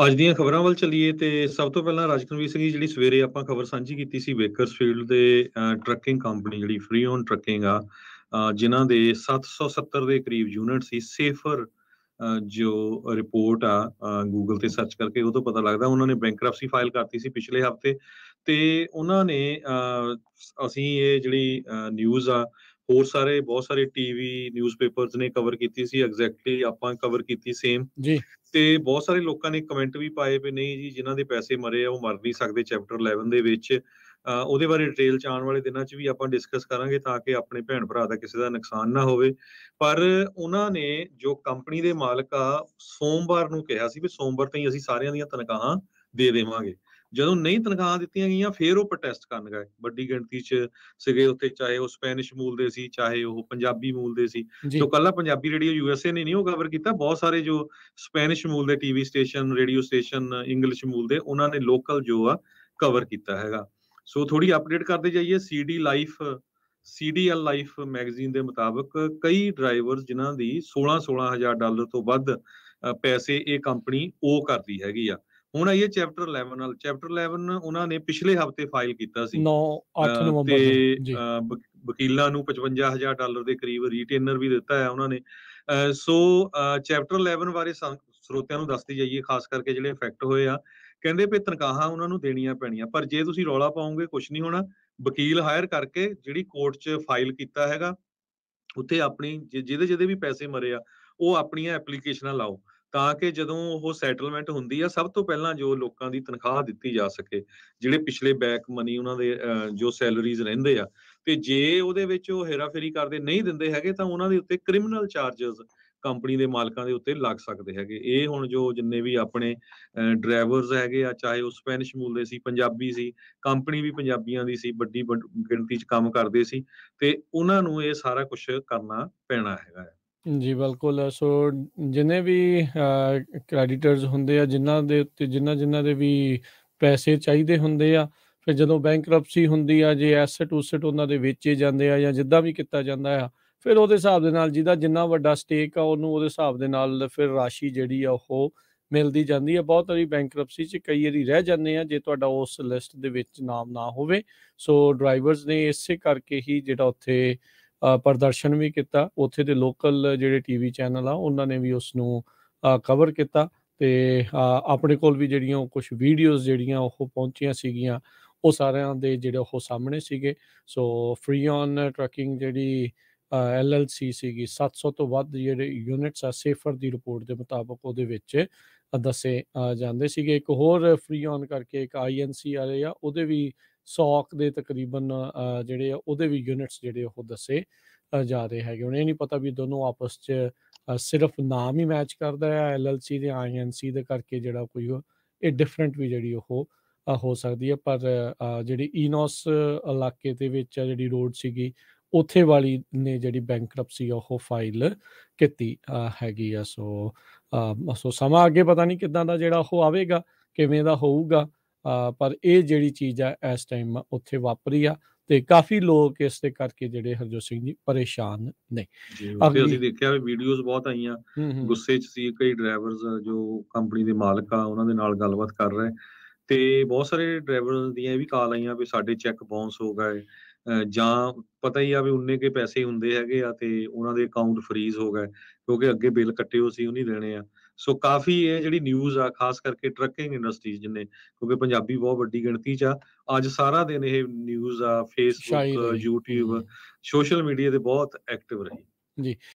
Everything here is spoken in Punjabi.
ਅੱਜ ਦੀਆਂ ਖਬਰਾਂ ਵੱਲ ਚੱਲੀਏ ਤੇ ਸਭ ਤੋਂ ਪਹਿਲਾਂ ਰਾਜਕਨਵੀਰ ਸਿੰਘ ਜੀ ਜਿਹੜੀ ਸਵੇਰੇ ਆਪਾਂ ਖਬਰ ਸਾਂਝੀ ਕੀਤੀ ਸੀ ਬੇਕਰਸਫੀਲਡ ਦੇ ਟਰੱਕਿੰਗ ਕੰਪਨੀ ਜਿਹੜੀ ਫ੍ਰੀ ਔਨ ਟਰੱਕਿੰਗ ਆ ਜਿਨ੍ਹਾਂ ਦੇ 770 ਦੇ ਕਰੀਬ ਯੂਨਿਟ ਸੀ ਸੇਫਰ ਜੋ ਰਿਪੋਰਟ ਆ ਗੂਗਲ ਤੇ ਸਰਚ ਕਰਕੇ ਉਹ ਤੋਂ ਪਤਾ ਲੱਗਦਾ ਉਹਨਾਂ ਨੇ ਬੈਂਕਰਪਸੀ ਫਾਈਲ ਕਰਤੀ ਸੀ ਪਿਛਲੇ ਹਫਤੇ ਤੇ ਉਹਨਾਂ ਨੇ ਅਸੀਂ ਇਹ ਜਿਹੜੀ ਨਿਊਜ਼ ਆ ਹੋਰ ਸਾਰੇ ਬਹੁਤ ਸਾਰੇ ਟੀਵੀ ਨਿਊਜ਼ਪੇਪਰਸ ਨੇ ਕਵਰ ਕੀਤੀ ਸੀ ਐਗਜ਼ੈਕਟਲੀ ਆਪਾਂ ਕਵਰ ਕੀਤੀ ਸੇਮ ਜੀ ਤੇ ਬਹੁਤ ਸਾਰੇ ਲੋਕਾਂ ਨੇ ਕਮੈਂਟ ਵੀ ਪਾਏ ਵੀ ਨਹੀਂ ਜੀ ਜਿਨ੍ਹਾਂ ਦੇ ਪੈਸੇ ਮਰੇ ਆ ਉਹ ਮਰ ਨਹੀਂ ਸਕਦੇ ਚੈਪਟਰ 11 ਦੇ ਵਿੱਚ ਉਹਦੇ ਬਾਰੇ ਡਿਟੇਲ ਚ ਆਉਣ ਵਾਲੇ ਦਿਨਾਂ ਚ ਵੀ ਆਪਾਂ ਡਿਸਕਸ ਕਰਾਂਗੇ ਤਾਂ ਕਿ ਆਪਣੇ ਭੈਣ ਭਰਾ ਦਾ ਕਿਸੇ ਦਾ ਨੁਕਸਾਨ ਨਾ ਹੋਵੇ ਪਰ ਉਹਨਾਂ ਨੇ ਜੋ ਕੰਪਨੀ ਦੇ ਮਾਲਕ ਆ ਸੋਮਵਾਰ ਨੂੰ ਕਿਹਾ ਸੀ ਵੀ ਸੋਮਵਾਰ ਤਾਈਂ ਅਸੀਂ ਸਾਰਿਆਂ ਦੀਆਂ ਤਨਖਾਹਾਂ ਦੇ ਦੇਵਾਂਗੇ ਜਦੋਂ ਨਹੀਂ ਤਨਖਾਹਾਂ ਦਿੱਤੀਆਂ ਗਈਆਂ ਫਿਰ ਉਹ ਪ੍ਰੋਟੈਸਟ ਕਰਨ ਗਏ ਵੱਡੀ ਗਿਣਤੀ ਚ ਸੀਗੇ ਉੱਥੇ ਚਾਹੇ ਉਹ ਸਪੈਨਿਸ਼ ਮੂਲ ਦੇ ਸੀ ਚਾਹੇ ਉਹ ਪੰਜਾਬੀ ਮੂਲ ਦੇ ਸੀ ਜੀ ਜੋ ਕੱਲਾ ਪੰਜਾਬੀ ਰੇਡੀਓ ਯੂਐਸਏ ਨੇ ਨਹੀਂ ਉਹ ਕਵਰ ਕੀਤਾ ਬਹੁਤ ਸਾਰੇ ਜੋ ਸਪੈਨਿਸ਼ ਮੂਲ ਦੇ TV station radio station English ਮੂਲ ਦੇ ਉਹਨਾਂ ਨੇ ਲੋਕਲ ਜੋ ਆ ਕਵਰ ਕੀਤਾ ਹੈਗਾ ਸੋ ਥੋੜੀ ਅਪਡੇਟ ਕਰਦੇ ਜਾਈਏ ਸੀਡੀਐਲ ਲਾਈਫ ਮੈਗਜ਼ੀਨ ਦੇ ਮੁਤਾਬਕ ਕਈ ਡਰਾਈਵਰਸ ਜਿਨ੍ਹਾਂ ਦੀ 16 ਹਜ਼ਾਰ ਡਾਲਰ ਤੋਂ ਵੱਧ ਪੈਸੇ ਇਹ ਕੰਪਨੀ ਉਹ ਕਰਦੀ ਹੈਗੀ ਆ ਹੁਣ ਆਈਏ ਚੈਪਟਰ 11 ਨਾਲ ਚੈਪਟਰ 11 ਉਹਨਾਂ ਨੇ ਪਿਛਲੇ ਹਫਤੇ ਫਾਈਲ ਕੀਤਾ ਸੀ 8 ਤੇ ਨਵੰਬਰ ਨੂੰ ਜੀ ਵਕੀਲਾਂ ਨੂੰ 55 ਹਜ਼ਾਰ ਡਾਲਰ ਦੇ ਕਰੀਬ ਰੀਟੇਨਰ ਵੀ ਦਿੱਤਾ ਹੈ ਉਹਨਾਂ ਨੇ ਸੋ ਚੈਪਟਰ 11 ਬਾਰੇ ਸਰੋਤਿਆਂ ਨੂੰ ਦੱਸਦੀ ਜਾਈਏ ਖਾਸ ਕਰਕੇ ਜਿਹੜੇ ਇਫੈਕਟ ਹੋਏ ਆ ਕਹਿੰਦੇ ਵੀ ਤਨਖਾਹਾਂ ਉਹਨਾਂ ਨੂੰ ਦੇਣੀਆਂ ਪੈਣੀਆਂ ਪਰ ਜੇ ਤੁਸੀਂ ਰੌਲਾ ਪਾਓਗੇ ਕੁਝ ਨਹੀਂ ਹੋਣਾ ਵਕੀਲ ਹਾਇਰ ਕਰਕੇ ਜਿਹੜੀ ਕੋਰਟ 'ਚ ਫਾਈਲ ਕੀਤਾ ਹੈਗਾ ਉੱਥੇ ਆਪਣੀ ਜਿਹਦੇ ਵੀ ਪੈਸੇ ਮਰੇ ਆ ਉਹ ਆਪਣੀਆਂ ਐਪਲੀਕੇਸ਼ਨਾਂ ਲਾਓ ਤਾਂ ਕਿ ਜਦੋਂ ਉਹ ਸੈਟਲਮੈਂਟ ਹੁੰਦੀ ਆ ਸਭ ਤੋਂ ਪਹਿਲਾਂ ਜੋ ਲੋਕਾਂ ਦੀ ਤਨਖਾਹ ਦਿੱਤੀ ਜਾ ਸਕੇ ਜਿਹੜੇ ਪਿਛਲੇ ਬੈਕ ਮਨੀ ਉਹਨਾਂ ਦੇ ਜੋ ਸੈਲਰੀਜ਼ ਰਹਿੰਦੇ ਆ ਤੇ ਜੇ ਉਹਦੇ ਵਿੱਚ ਉਹ ਹੇਰਾਫੇਰੀ ਕਰਦੇ ਨਹੀਂ ਦਿੰਦੇ ਹੈਗੇ ਤਾਂ ਉਹਨਾਂ ਦੇ ਉੱਤੇ ਕ੍ਰਿਮੀਨਲ ਚਾਰजेस ਕੰਪਨੀ ਦੇ ਮਾਲਕਾਂ ਦੇ ਉੱਤੇ ਲੱਗ ਸਕਦੇ ਹੈਗੇ ਇਹ ਹੁਣ ਜੋ ਜਿੰਨੇ ਵੀ ਆਪਣੇ ਡਰਾਈਵਰਸ ਹੈਗੇ ਆ ਚਾਹੇ ਉਹ ਸਪੈਨਿਸ਼ ਮੂਲ ਦੇ ਸੀ ਪੰਜਾਬੀ ਸੀ ਕੰਪਨੀ ਵੀ ਪੰਜਾਬੀਆਂ ਦੀ ਸੀ ਵੱਡੀ ਗਿਣਤੀ 'ਚ ਕੰਮ ਕਰਦੇ ਸੀ ਤੇ ਉਹਨਾਂ ਨੂੰ ਇਹ ਸਾਰਾ ਕੁਝ ਕਰਨਾ ਪੈਣਾ ਹੈਗਾ ਜੀ ਬਿਲਕੁਲ ਸੋ ਜਿੰਨੇ ਵੀ ਕ੍ਰੈਡੀਟਰਸ ਹੁੰਦੇ ਆ ਜਿਨ੍ਹਾਂ ਦੇ ਉੱਤੇ ਜਿਨ੍ਹਾਂ ਦੇ ਵੀ ਪੈਸੇ ਚਾਹੀਦੇ ਹੁੰਦੇ ਆ ਫਿਰ ਜਦੋਂ ਬੈਂਕਰਪਸੀ ਹੁੰਦੀ ਆ ਜੇ ਐਸਟ ਉਸਟ ਉਹਨਾਂ ਦੇ ਵੇਚੇ ਜਾਂਦੇ ਆ ਜਾਂ ਜਿੱਦਾਂ ਵੀ ਕੀਤਾ ਜਾਂਦਾ ਆ ਫਿਰ ਉਹਦੇ ਹਿਸਾਬ ਦੇ ਨਾਲ ਜਿਹਦਾ ਜਿੰਨਾ ਵੱਡਾ ਸਟੇਕ ਆ ਉਹਨੂੰ ਉਹਦੇ ਹਿਸਾਬ ਦੇ ਨਾਲ ਫਿਰ ਰਾਸ਼ੀ ਜਿਹੜੀ ਆ ਉਹ ਮਿਲਦੀ ਜਾਂਦੀ ਆ ਬਹੁਤ ਵਾਰੀ ਬੈਂਕਰਪਸੀ 'ਚ ਕਈ ਵਾਰੀ ਰਹਿ ਜਾਂਦੇ ਆ ਜੇ ਤੁਹਾਡਾ ਉਸ ਲਿਸਟ ਦੇ ਵਿੱਚ ਨਾਮ ਨਾ ਹੋਵੇ ਸੋ ਡਰਾਈਵਰਸ ਨੇ ਇਸੇ ਕਰਕੇ ਹੀ ਜਿਹੜਾ ਉੱਥੇ ਪ੍ਰਦਰਸ਼ਨ ਵੀ ਕੀਤਾ ਉੱਥੇ ਦੇ ਲੋਕਲ ਜਿਹੜੇ ਟੀਵੀ ਚੈਨਲ ਆ ਉਹਨਾਂ ਨੇ ਵੀ ਉਸ ਨੂੰ ਕਵਰ ਕੀਤਾ ਤੇ ਆਪਣੇ ਕੋਲ ਵੀ ਜਿਹੜੀਆਂ ਕੁਝ ਵੀਡੀਓਜ਼ ਜਿਹੜੀਆਂ ਉਹ ਪਹੁੰਚੀਆਂ ਸੀਗੀਆਂ ਉਹ ਸਾਰਿਆਂ ਦੇ ਜਿਹੜੇ ਉਹ ਸਾਹਮਣੇ ਸੀਗੇ ਸੋ ਫ੍ਰੀ ਔਨ ਟਰੱਕਿੰਗ ਜਿਹੜੀ LLC ਸੀਗੀ 700 ਤੋਂ ਵੱਧ ਜਿਹੜੇ ਯੂਨਿਟਸ ਆ ਸੇਫਰ ਦੀ ਰਿਪੋਰਟ ਦੇ ਮੁਤਾਬਕ ਉਹਦੇ ਵਿੱਚ ਦੱਸੇ ਜਾਂਦੇ ਸੀਗੇ ਇੱਕ ਹੋਰ ਫ੍ਰੀ ਔਨ ਕਰਕੇ ਇੱਕ INC ਵਾਲੇ ਆ ਉਹਦੇ ਵੀ 100 ਦੇ ਤਕਰੀਬਨ ਜਿਹੜੇ ਆ ਉਹਦੇ ਵੀ ਯੂਨਿਟਸ ਜਿਹੜੇ ਉਹ ਦੱਸੇ ਜਾ ਰਹੇ ਹੈਗੇ ਹੁਣ ਇਹ ਨਹੀਂ ਪਤਾ ਵੀ ਦੋਨੋਂ ਆਪਸ 'ਚ ਸਿਰਫ ਨਾਮ ਹੀ ਮੈਚ ਕਰਦਾ ਹੈ LLC ਤੇ INC ਦੇ ਕਰਕੇ ਜਿਹੜਾ ਕੋਈ ਇਹ ਡਿਫਰੈਂਟ ਵੀ ਜਿਹੜੀ ਉਹ ਹੋ ਸਕਦੀ ਹੈ ਪਰ ਜਿਹੜੀ ਈਨੋਸ ਇਲਾਕੇ ਦੇ ਵਿੱਚ ਜਿਹੜੀ ਰੋਡ ਸੀਗੀ ਉੱਥੇ ਵਾਲੀ ਨੇ ਜਿਹੜੀ ਬੈਂਕਰਪਸੀ ਉਹ ਫਾਈਲ ਕੀਤੀ ਹੈਗੀ ਆ ਸੋ ਸਮਾਂ ਅੱਗੇ ਪਤਾ ਨਹੀਂ ਕਿੱਦਾਂ ਦਾ ਜਿਹੜਾ ਉਹ ਆਵੇਗਾ ਕਿਵੇਂ ਦਾ ਹੋਊਗਾ ਪਰ ਇਹ ਜਿਹੜੀ ਚੀਜ਼ ਆ ਇਸ ਟਾਈਮ ਉੱਥੇ ਵਾਪਰੀ ਆ ਤੇ ਕਾਫੀ ਲੋਕ ਇਸ ਦੇ ਕਰਕੇ ਜਿਹੜੇ ਹਰਜੋਤ ਸਿੰਘ ਜੀ ਪਰੇਸ਼ਾਨ ਨੇ ਉੱਥੇ ਅਸੀਂ ਦੇਖਿਆ ਵੀ ਵੀਡੀਓਜ਼ ਬਹੁਤ ਆਈਆਂ ਗੁੱਸੇ 'ਚ ਸੀ ਕਈ ਡਰਾਈਵਰਸ ਜੋ ਕੰਪਨੀ ਦੇ ਮਾਲਕ ਆ ਉਹਨਾਂ ਦੇ ਨਾਲ ਗੱਲਬਾਤ ਕਰ ਰਹੇ ਤੇ ਬਹੁਤ ਸਾਰੇ ਡਰਾਈਵਰ ਦੀਆਂ ਇਹ ਵੀ ਕਾਲ ਆਈਆਂ ਵੀ ਸਾਡੇ ਚੈੱਕ ਬਾਉਂਸ ਹੋ ਗਏ ਜਾਂ ਪਤਾ ਹੀ ਆ ਵੀ ਉਨੇ ਕੇ ਪੈਸੇ ਹੁੰਦੇ ਹੈਗੇ ਆ ਤੇ ਉਹਨਾਂ ਦੇ ਅਕਾਊਂਟ ਫਰੀਜ਼ ਹੋ ਗਏ ਕਿਉਂਕਿ ਅੱਗੇ ਬਿੱਲ ਕੱਟੇ ਹੋ ਸੀ ਉਹ ਨਹੀਂ ਦੇਣੇ ਆ ਸੋ ਕਾਫੀ ਇਹ ਜਿਹੜੀ ਨਿਊਜ਼ ਆ ਖਾਸ ਕਰਕੇ ਟਰੱਕਿੰਗ ਇੰਡਸਟਰੀ ਜਿੰਨੇ ਕਿਉਂਕਿ ਪੰਜਾਬੀ ਬਹੁਤ ਵੱਡੀ ਗਿਣਤੀ 'ਚ ਆ ਅੱਜ ਸਾਰਾ ਦਿਨ ਇਹ ਨਿਊਜ਼ ਆ ਫੇਸਬੁੱਕ YouTube ਸੋਸ਼ਲ ਮੀਡੀਆ ਤੇ ਬਹੁਤ ਐਕਟਿਵ ਰਹੀ ਜੀ